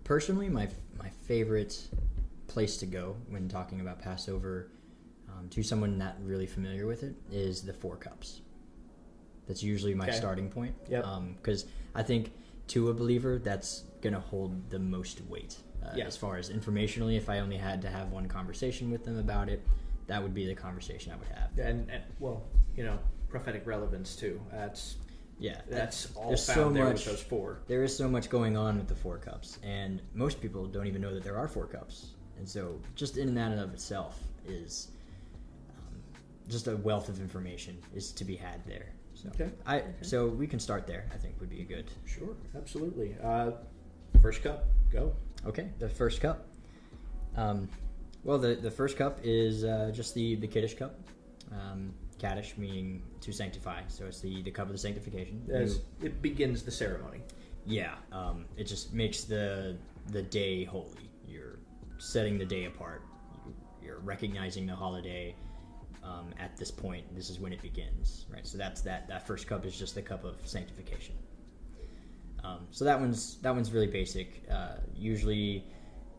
Personally, my favorite place to go when talking about Passover to someone not really familiar with it is the 4 cups. That's usually my starting point. Yep. Because I think to a believer, that's going to hold the most weight. As far as informationally, if I only had to have one conversation with them about it, that would be the conversation I would have. And well, prophetic relevance too. That's all there's found so there much, with those 4. There is so much going on with the 4 cups, and most people don't even know that there are 4 cups. And so just in that and of itself is just a wealth of information is to be had there. So So we can start there, I think would be a good. Sure, absolutely. First cup, go. Okay, the first cup. Well, the first cup is just the Kiddush Cup. Kaddish meaning to sanctify, so it's the cup of the sanctification. As it begins the ceremony. Yeah, it just makes the day holy. You're setting the day apart. You're recognizing the holiday at this point. This is when it begins, right? So that's that first cup is just the cup of sanctification. So that one's really basic. Usually,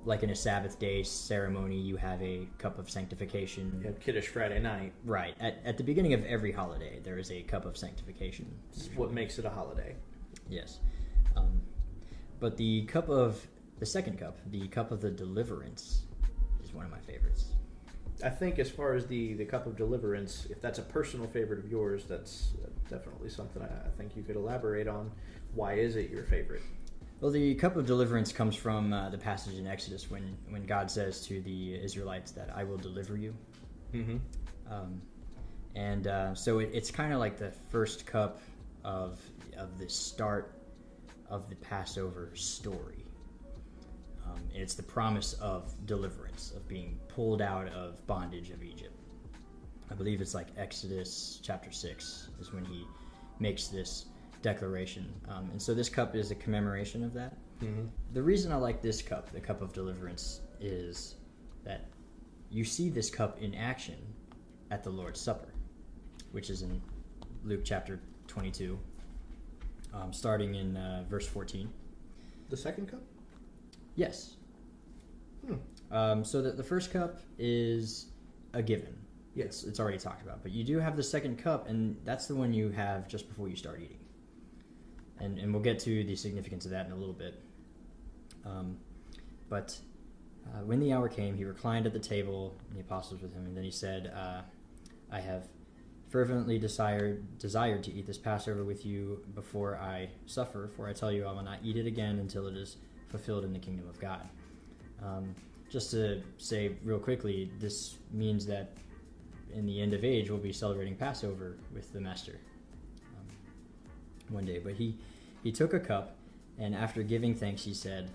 like in a Sabbath day ceremony, you have a cup of sanctification. You have Kiddush Friday night. Right. At the beginning of every holiday, there is a cup of sanctification. This is what makes it a holiday. Yes. But the second cup, the cup of the Deliverance, is one of my favorites. I think as far as the cup of deliverance, if that's a personal favorite of yours, that's definitely something I think you could elaborate on. Why is it your favorite? Well, the cup of deliverance comes from the passage in Exodus when God says to the Israelites that I will deliver you. Mm-hmm. So it's kind of like the first cup of the start of the Passover story. And it's the promise of deliverance, of being pulled out of bondage of Egypt. I believe it's like Exodus chapter 6 is when he makes this declaration. And so this cup is a commemoration of that. Mm-hmm. The reason I like this cup, the cup of deliverance, is that you see this cup in action at the Lord's Supper, which is in Luke chapter 22, starting in verse 14. The second cup? Yes. So the first cup is a given. Yes. It's already talked about. But you do have the second cup, and that's the one you have just before you start eating. And we'll get to the significance of that in a little bit. But when the hour came, he reclined at the table, and the apostles with him, and then he said, I have fervently desired to eat this Passover with you before I suffer, for I tell you I will not eat it again until it is fulfilled in the kingdom of God. Just to say real quickly, this means that in the end of age, we'll be celebrating Passover with the Master one day. But he took a cup, and after giving thanks, he said,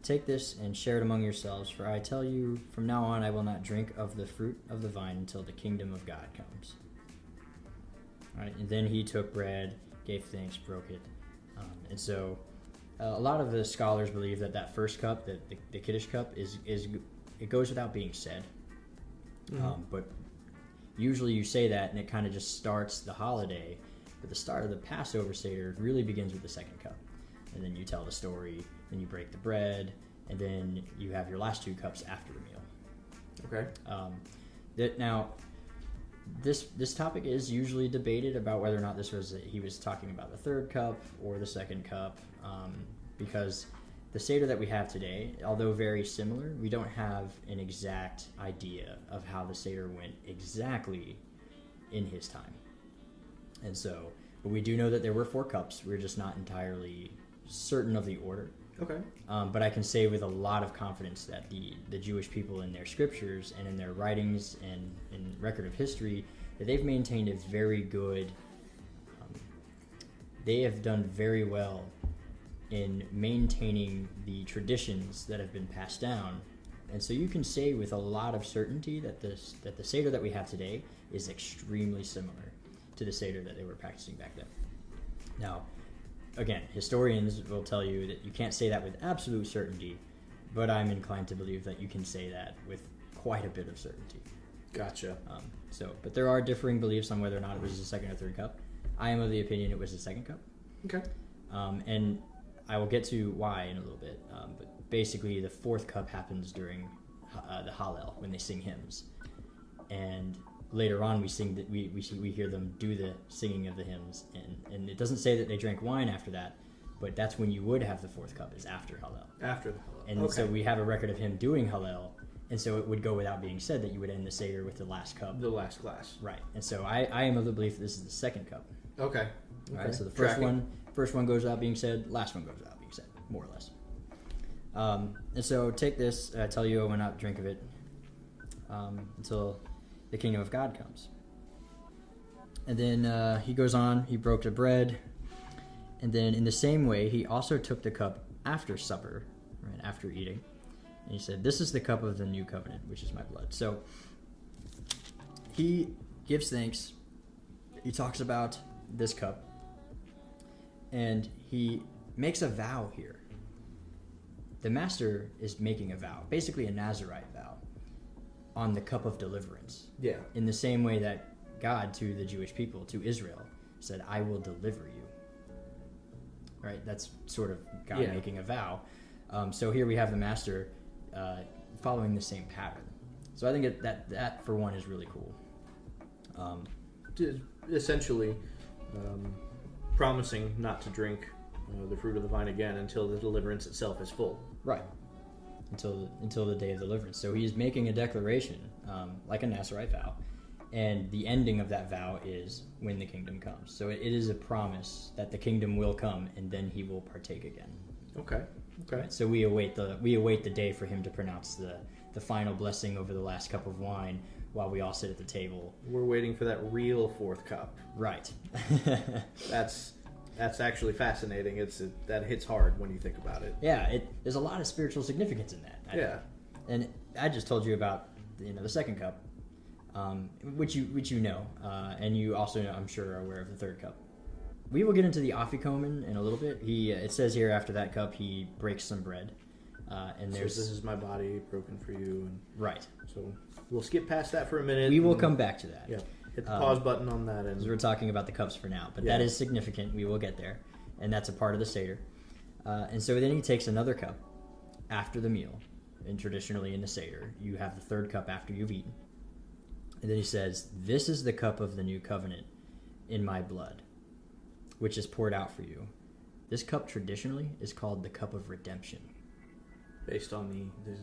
take this and share it among yourselves, for I tell you, from now on I will not drink of the fruit of the vine until the kingdom of God comes. All right, and then he took bread, gave thanks, broke it. And so a lot of the scholars believe that first cup, the Kiddush Cup, is it goes without being said. Mm-hmm. But usually you say that, and it kind of just starts the holiday. But the start of the Passover Seder really begins with the second cup. And then you tell the story, then you break the bread, and then you have your last 2 cups after the meal. Okay. Now, this topic is usually debated about whether or not he was talking about the third cup or the second cup, because the Seder that we have today, although very similar, we don't have an exact idea of how the Seder went exactly in his time. And so, but we do know that there were 4 cups. We're just not entirely certain of the order. Okay. But I can say with a lot of confidence that the Jewish people in their scriptures and in their writings and in record of history, that they've maintained a very good, they have done very well in maintaining the traditions that have been passed down. And so you can say with a lot of certainty that the Seder that we have today is extremely similar to the Seder that they were practicing back then. Now, again, historians will tell you that you can't say that with absolute certainty, but I'm inclined to believe that you can say that with quite a bit of certainty. Gotcha. But there are differing beliefs on whether or not it was the second or third cup. I am of the opinion it was the second cup. Okay. And I will get to why in a little bit. But basically the fourth cup happens during the Hallel, when they sing hymns. And later on, we hear them do the singing of the hymns, and it doesn't say that they drank wine after that, but that's when you would have the fourth cup, is after Hallel. After the Hallel. And so we have a record of him doing Hallel, and so it would go without being said that you would end the Seder with the last cup. The last glass. Right. And so I am of the belief that this is the second cup. Okay. All right. So the first one goes without being said. Last one goes without being said, more or less. And so take this. I tell you, I will not drink of it until the kingdom of God comes. And then he goes on. He broke the bread, and then in the same way, he also took the cup after supper, right after eating, and he said, "This is the cup of the new covenant, which is my blood." So he gives thanks. He talks about this cup, and he makes a vow here. The master is making a vow, basically a Nazirite vow, on the cup of deliverance. Yeah. In the same way that God, to the Jewish people, to Israel, said, "I will deliver you." Right? That's sort of God making a vow. So here we have the master following the same pattern. So I think that for one is really cool. Essentially, promising not to drink the fruit of the vine again until the deliverance itself is full. Right. Until the day of deliverance. So he's making a declaration, like a Nazirite vow, and the ending of that vow is when the kingdom comes. So it is a promise that the kingdom will come, and then he will partake again. Okay. Right? So we await the day for him to pronounce the final blessing over the last cup of wine, while we all sit at the table. We're waiting for that real fourth cup. Right. That's actually fascinating. That hits hard when you think about it. Yeah, there's a lot of spiritual significance in that. Yeah. And I just told you about the second cup, which you know, and you also, I'm sure, are aware of the third cup. We will get into the Afikomen in a little bit. It says here after that cup he breaks some bread, and there's this is my body broken for you. And right. So we'll skip past that for a minute. We will come back to that. Yeah. Hit the pause button on that. Because we're talking about the cups for now, but that is significant. We will get there, and that's a part of the Seder. And so then he takes another cup after the meal, and traditionally in the Seder, you have the third cup after you've eaten. And then he says, "This is the cup of the new covenant in my blood, which is poured out for you." This cup traditionally is called the cup of redemption. Based on the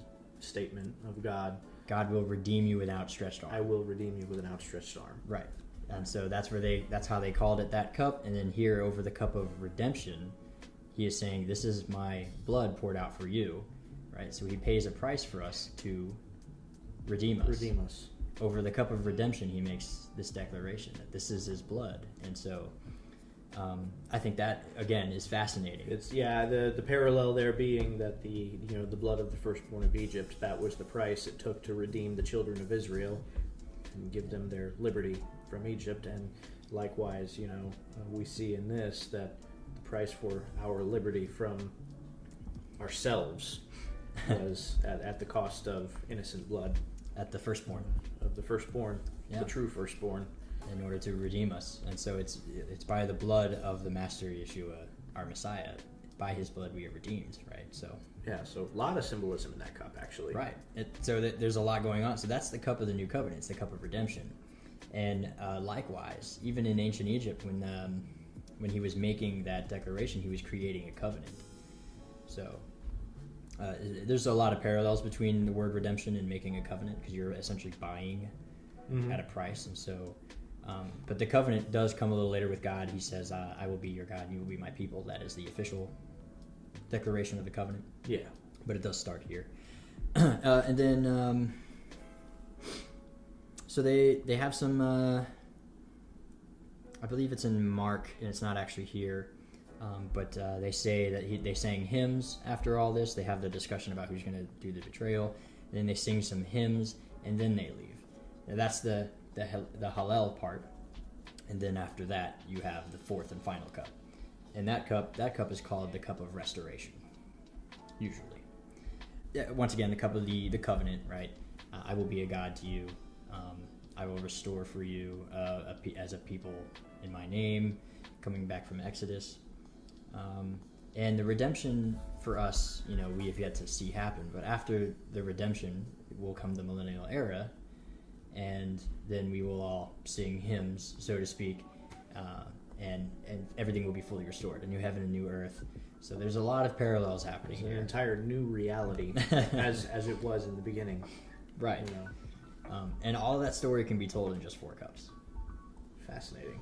statement of God. God will redeem you with an outstretched arm. I will redeem you with an outstretched arm. Right. And so that's how they called it that cup. And then here over the cup of redemption, he is saying, "This is my blood poured out for you." Right? So he pays a price for us to redeem us. Redeem us. Over the cup of redemption, he makes this declaration that this is his blood. And so I think that, again, is fascinating. It's the parallel there being that the blood of the firstborn of Egypt, that was the price it took to redeem the children of Israel and give them their liberty from Egypt. And likewise, we see in this that the price for our liberty from ourselves was at the cost of innocent blood. At the firstborn. Of the firstborn, the true firstborn. In order to redeem us. And so it's by the blood of the Master Yeshua, our Messiah. By his blood we are redeemed, right? So a lot of symbolism in that cup, actually. Right. There's a lot going on. So that's the cup of the new covenant. It's the cup of redemption. And likewise, even in ancient Egypt, when he was making that declaration, he was creating a covenant. So there's a lot of parallels between the word redemption and making a covenant, because you're essentially buying at a price. And so but the covenant does come a little later with God. He says, "I will be your God, and you will be my people." That is the official declaration of the covenant. Yeah. But it does start here. And then, so they have some, I believe it's in Mark, and it's not actually here, but they say that they sang hymns after all this. They have the discussion about who's going to do the betrayal. And then they sing some hymns, and then they leave. Now that's the Hallel part, and then after that you have the fourth and final cup, and that cup is called the cup of restoration. Usually, once again, the cup of the covenant, right? I will be a God to you. I will restore for you as a people in my name, coming back from Exodus. And the redemption for us, we have yet to see happen. But after the redemption will come the millennial era, and then we will all sing hymns, so to speak, and everything will be fully restored, a new heaven and new earth. So there's a lot of parallels happening It's an here. entire new reality, as it was in the beginning. Right. And all of that story can be told in just 4 cups. Fascinating.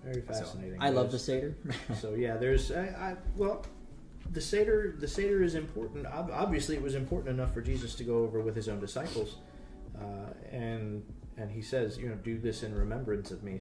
Very fascinating. So, I love the Seder. So yeah, there's the Seder is important. Obviously, it was important enough for Jesus to go over with his own disciples, and he says, do this in remembrance of me.